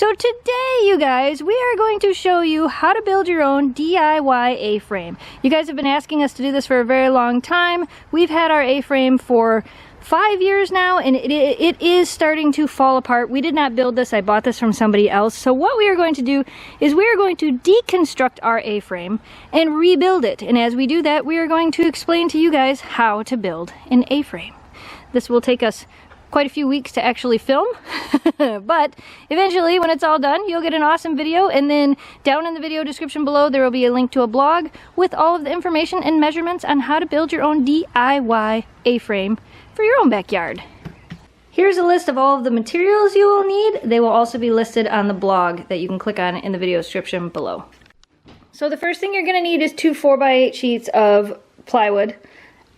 So today, you guys, we are going to show you how to build your own DIY A-frame. You guys have been asking us to do this for a very long time. We've had our A-frame for 5 years now, and it is starting to fall apart. We did not build this. I bought this from somebody else. So what we are going to do is we are going to deconstruct our A-frame and rebuild it. And as we do that, we are going to explain to you guys how to build an A-frame. This will take us quite a few weeks to actually film, but eventually when it's all done, you'll get an awesome video, and then down in the video description below there will be a link to a blog with all of the information and measurements on how to build your own DIY A-frame for your own backyard. Here's a list of all of the materials you will need. They will also be listed on the blog that you can click on in the video description below. So the first thing you're going to need is 2 4x8 sheets of plywood.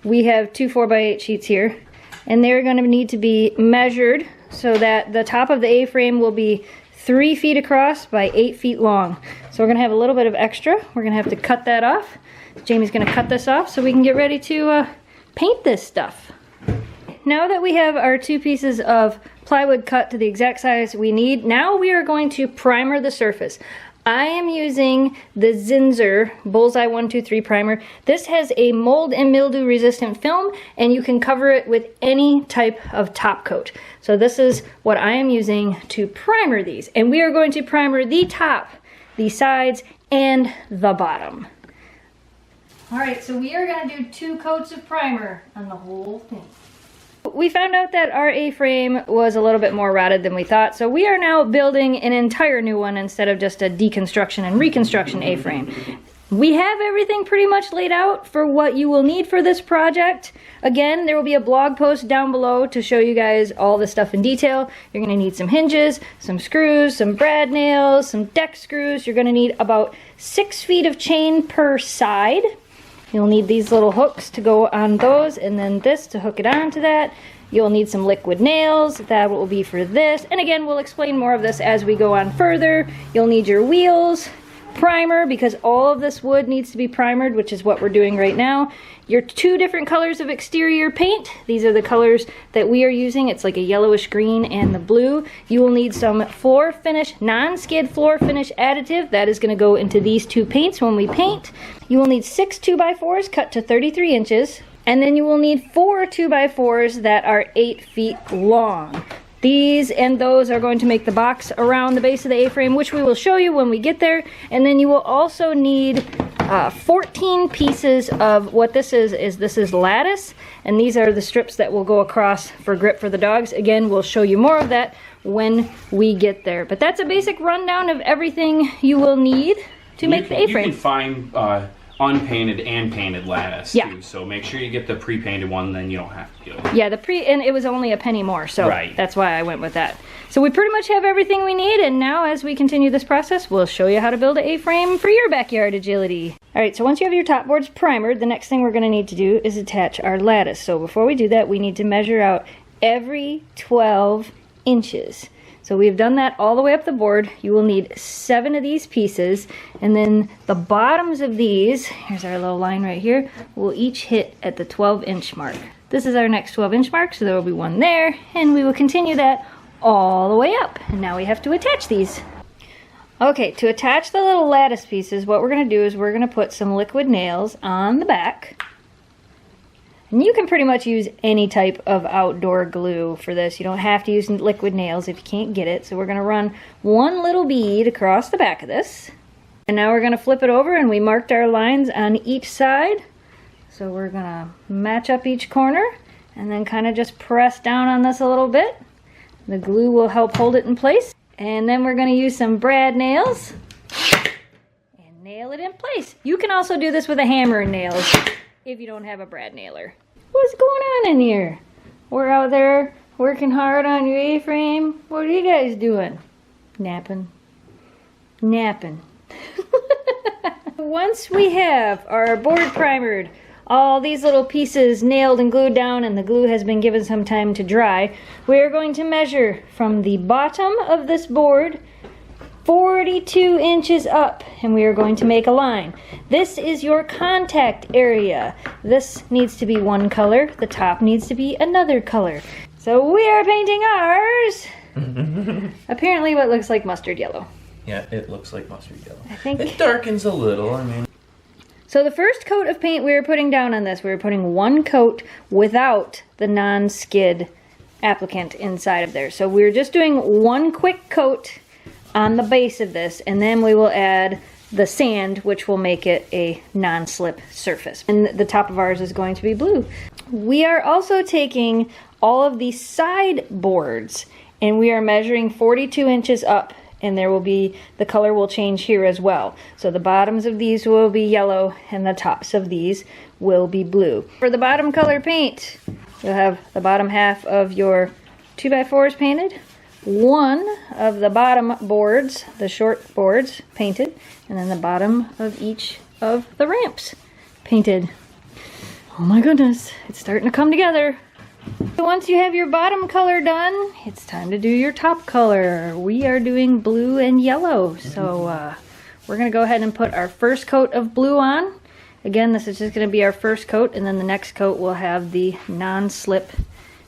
We have 2 4x8 sheets here. And they're going to need to be measured so that the top of the A-frame will be 3 feet across by 8 feet long. So we're going to have a little bit of extra. We're going to have to cut that off. Jamie's going to cut this off so we can get ready to paint this stuff. Now that we have our 2 pieces of plywood cut to the exact size we need, now we are going to primer the surface. I am using the Zinsser Bullseye 123 primer. This has a mold and mildew resistant film, and you can cover it with any type of top coat. So this is what I am using to primer these. And we are going to primer the top, the sides, and the bottom. Alright, so we are going to do 2 coats of primer on the whole thing. We found out that our A-frame was a little bit more rotted than we thought, so we are now building an entire new one instead of just a deconstruction and reconstruction A-frame. We have everything pretty much laid out for what you will need for this project. Again, there will be a blog post down below to show you guys all the stuff in detail. You're going to need some hinges, some screws, some brad nails, some deck screws. You're going to need about 6 feet of chain per side. You'll need these little hooks to go on those, and then this to hook it onto that. You'll need some liquid nails. That will be for this. And again, we'll explain more of this as we go on further. You'll need your wheels, primer, because all of this wood needs to be primered, which is what we're doing right now. Your 2 different colors of exterior paint. These are the colors that we are using. It's like a yellowish green and the blue. You will need some floor finish, non-skid floor finish additive. That is going to go into these 2 paints when we paint. You will need 6 2x4s cut to 33 inches. And then you will need 4 2x4s that are 8 feet long. These and those are going to make the box around the base of the A-frame, which we will show you when we get there. And then you will also need 14 pieces of what this is lattice, and these are the strips that will go across for grip for the dogs. Again, we'll show you more of that when we get there. But that's a basic rundown of everything you will need to make the A-frame. You can find unpainted and painted lattice too, so make sure you get the pre-painted one, then you don't have to do it. Yeah, and it was only a penny more, so that's why I went with that. So we pretty much have everything we need, and now as we continue this process, we'll show you how to build an A-frame for your backyard agility. Alright, so once you have your top boards primered, the next thing we're going to need to do is attach our lattice. So before we do that, we need to measure out every 12 inches. So we've done that all the way up the board. You will need 7 of these pieces, and then the bottoms of these, here's our little line right here, will each hit at the 12-inch mark. This is our next 12-inch mark, so there will be one there, and we will continue that all the way up. And now we have to attach these. Okay, to attach the little lattice pieces, what we're going to do is we're going to put some liquid nails on the back. And you can pretty much use any type of outdoor glue for this. You don't have to use liquid nails if you can't get it. So we're going to run one little bead across the back of this. And now we're going to flip it over, and we marked our lines on each side. So we're going to match up each corner and then kind of just press down on this a little bit. The glue will help hold it in place. And then we're going to use some brad nails and nail it in place. You can also do this with a hammer and nails if you don't have a brad nailer. What's going on in here? We're out there working hard on your A-frame. What are you guys doing? Napping. Napping. Once we have our board primered, all these little pieces nailed and glued down, and the glue has been given some time to dry, we're going to measure from the bottom of this board 42 inches up, and we are going to make a line. This is your contact area. This needs to be one color. The top needs to be another color. So we are painting ours Apparently what looks like mustard yellow. Yeah, it looks like mustard yellow. I think it darkens a little, I mean. So the first coat of paint we were putting down on this, we were putting one coat without the non-skid applicant inside of there. So we're just doing one quick coat on the base of this, and then we will add the sand, which will make it a non-slip surface. And the top of ours is going to be blue. We are also taking all of the side boards, and we are measuring 42 inches up, and there will be, the color will change here as well. So the bottoms of these will be yellow, and the tops of these will be blue. For the bottom color paint, you'll have the bottom half of your 2x4s painted, one of the bottom boards, the short boards, painted, and then the bottom of each of the ramps painted. Oh my goodness, it's starting to come together. So once you have your bottom color done, it's time to do your top color. We are doing blue and yellow. So we're gonna go ahead and put our first coat of blue on. Again, this is just gonna be our first coat, and then the next coat will have the non-slip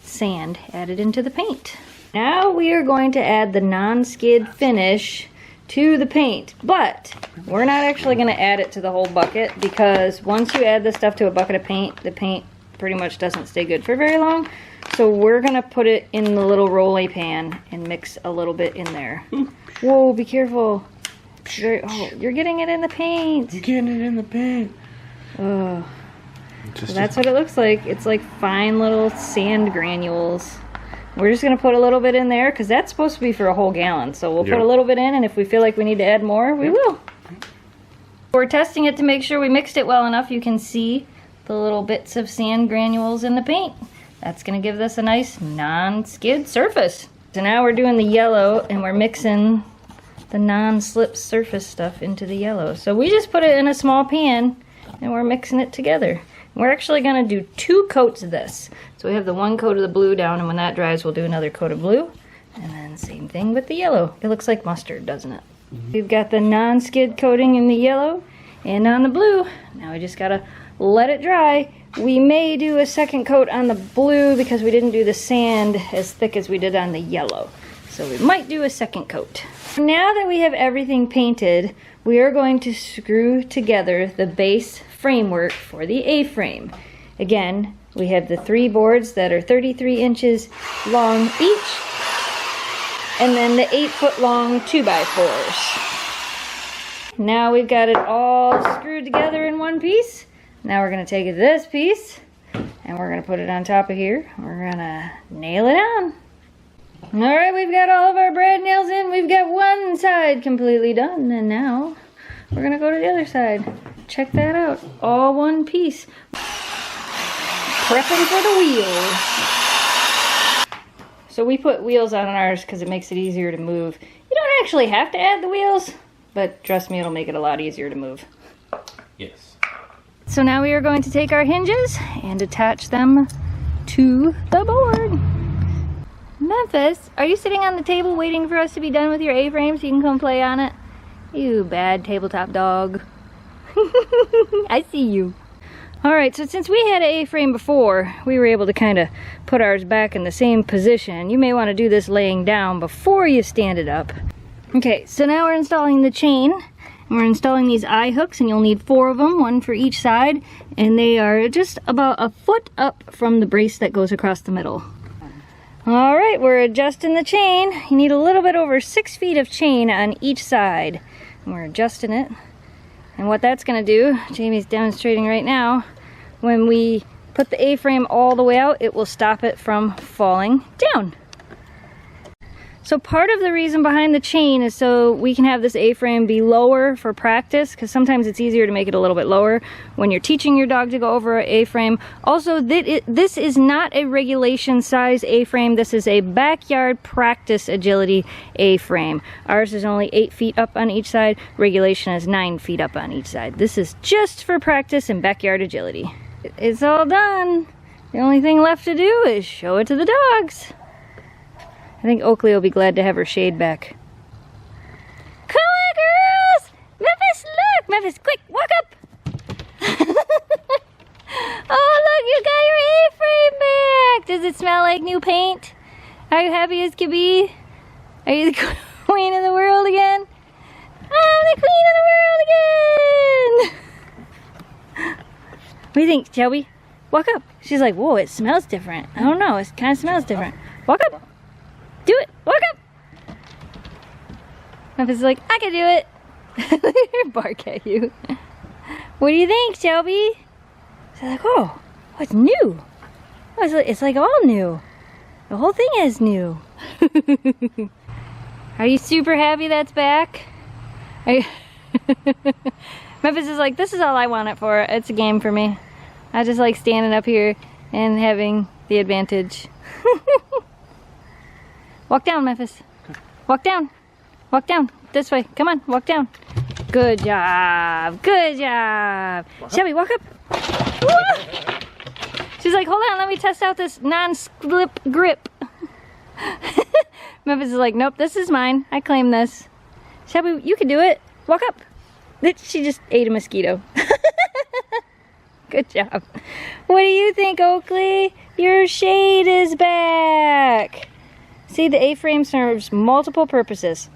sand added into the paint. Now we are going to add the non-skid finish to the paint, but we're not actually going to add it to the whole bucket, because once you add this stuff to a bucket of paint, the paint pretty much doesn't stay good for very long. So we're going to put it in the little rolly pan and mix a little bit in there. Whoa, be careful. Oh, you're getting it in the paint. You're getting it in the paint. Oh. So that's what it looks like. It's like fine little sand granules. We're just going to put a little bit in there, because that's supposed to be for a whole gallon. So we'll put a little bit in, and if we feel like we need to add more, we will. We're testing it to make sure we mixed it well enough. You can see the little bits of sand granules in the paint. That's going to give us a nice non-skid surface. So now we're doing the yellow, and we're mixing the non-slip surface stuff into the yellow. So we just put it in a small pan, and we're mixing it together. We're actually going to do 2 coats of this. So we have the 1 coat of the blue down, and when that dries, we'll do another coat of blue. And then same thing with the yellow. It looks like mustard, doesn't it? We've got the non-skid coating in the yellow and on the blue. Now we just got to let it dry. We may do a second coat on the blue because we didn't do the sand as thick as we did on the yellow. So we might do a second coat. Now that we have everything painted, we are going to screw together the base framework for the A-frame. Again, we have the 3 boards that are 33 inches long each, and then the 8-foot long 2x4s. Now we've got it all screwed together in one piece. Now we're going to take this piece, and we're going to put it on top of here. We're going to nail it on. Alright, we've got all of our brad nails in. We've got one side completely done, and now we're going to go to the other side. Check that out. All one piece. Prepping for the wheels. So we put wheels on ours because it makes it easier to move. You don't actually have to add the wheels, but trust me, it'll make it a lot easier to move. Yes. So now we are going to take our hinges and attach them to the board. Memphis, are you sitting on the table waiting for us to be done with your A-frame so you can come play on it? You bad tabletop dog. I see you. Alright, so since we had an A-frame before, we were able to kind of put ours back in the same position. You may want to do this laying down before you stand it up. Okay, so now we're installing the chain. And we're installing these eye hooks, and you'll need 4 of them, 1 for each side. And they are just about a foot up from the brace that goes across the middle. Alright, we're adjusting the chain. You need a little bit over 6 feet of chain on each side. And we're adjusting it. And what that's going to do, Jamie's demonstrating right now, when we put the A-frame all the way out, it will stop it from falling down. So part of the reason behind the chain is so we can have this A-frame be lower for practice, because sometimes it's easier to make it a little bit lower when you're teaching your dog to go over an A-frame. Also, this is not a regulation size A-frame. This is a backyard practice agility A-frame. Ours is only 8 feet up on each side. Regulation is 9 feet up on each side. This is just for practice and backyard agility. It's all done. The only thing left to do is show it to the dogs. I think Oakley will be glad to have her shade back. Come on, girls! Memphis, look! Memphis, quick, walk up! Oh, look, you got your A-frame back! Does it smell like new paint? Are you happy as can be? Are you the queen of the world again? I'm the queen of the world again! What do you think, Shelby? Walk up. She's like, whoa, it smells different. I don't know, it kind of smells different. Walk up. Do it. Walk up. Memphis is like, I can do it. Bark at you. What do you think, Shelby? She's like, oh, it's new. Oh, it's like all new. The whole thing is new. Are you super happy that's back? Are you Memphis is like, this is all I want it for. It's a game for me. I just like standing up here and having the advantage. Walk down, Memphis. Walk down. Walk down. This way. Come on, walk down. Good job. Good job. Shelby, walk up. She's like, hold on, let me test out this non-slip grip. Memphis is like, nope, this is mine. I claim this. Shelby, you can do it. Walk up. She just ate a mosquito. Good job. What do you think, Oakley? Your shade is back. See, the A-frame serves multiple purposes.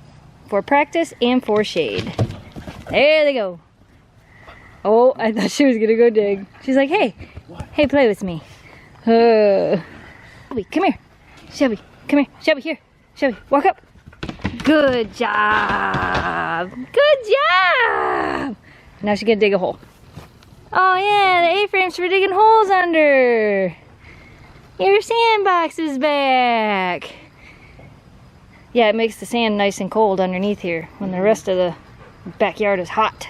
For practice and for shade. There they go. Oh, I thought she was gonna go dig. She's like, hey, hey, play with me. Shelby, come here. Shelby, come here. Shelby, here. Shelby, walk up. Good job. Good job. Now she's gonna dig a hole. Oh yeah, the A-frames for digging holes under. Your sandbox is back. Yeah, it makes the sand nice and cold underneath here when the rest of the backyard is hot.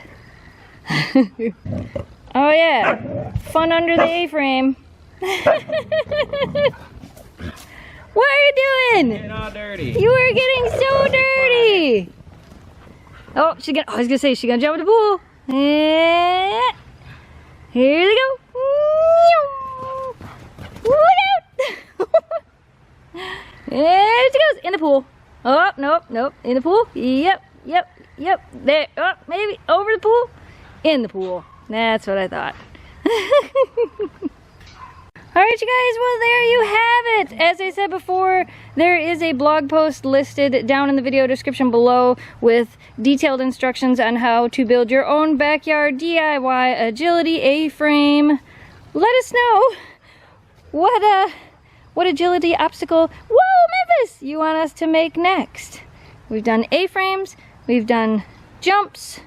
Oh yeah, fun under the A-frame. What are you doing? Getting all dirty. You are getting so dirty. Oh, I was gonna say she's gonna jump in the pool. Yeah. Here they go. There she goes in the pool. Oh, nope, nope. In the pool. Yep, yep, yep. There. Oh, maybe over the pool. In the pool. That's what I thought. Alright, you guys, well, there you have it. As I said before, there is a blog post listed down in the video description below with detailed instructions on how to build your own backyard DIY agility A-frame. Let us know what agility obstacle, whoa, Memphis, you want us to make next. We've done A-frames, we've done jumps,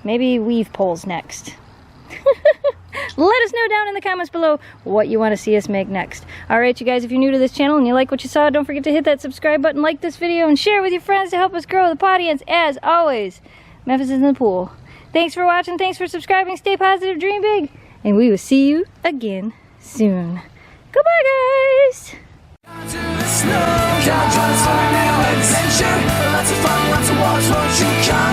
maybe weave poles next. Let us know down in the comments below what you want to see us make next. Alright, you guys, if you're new to this channel and you like what you saw, don't forget to hit that subscribe button, like this video, and share with your friends to help us grow the audience. As always, Memphis is in the pool. Thanks for watching, thanks for subscribing, stay positive, dream big, and we will see you again soon. Goodbye, guys! Adventure, lots of fun, lots of wars, won't you come?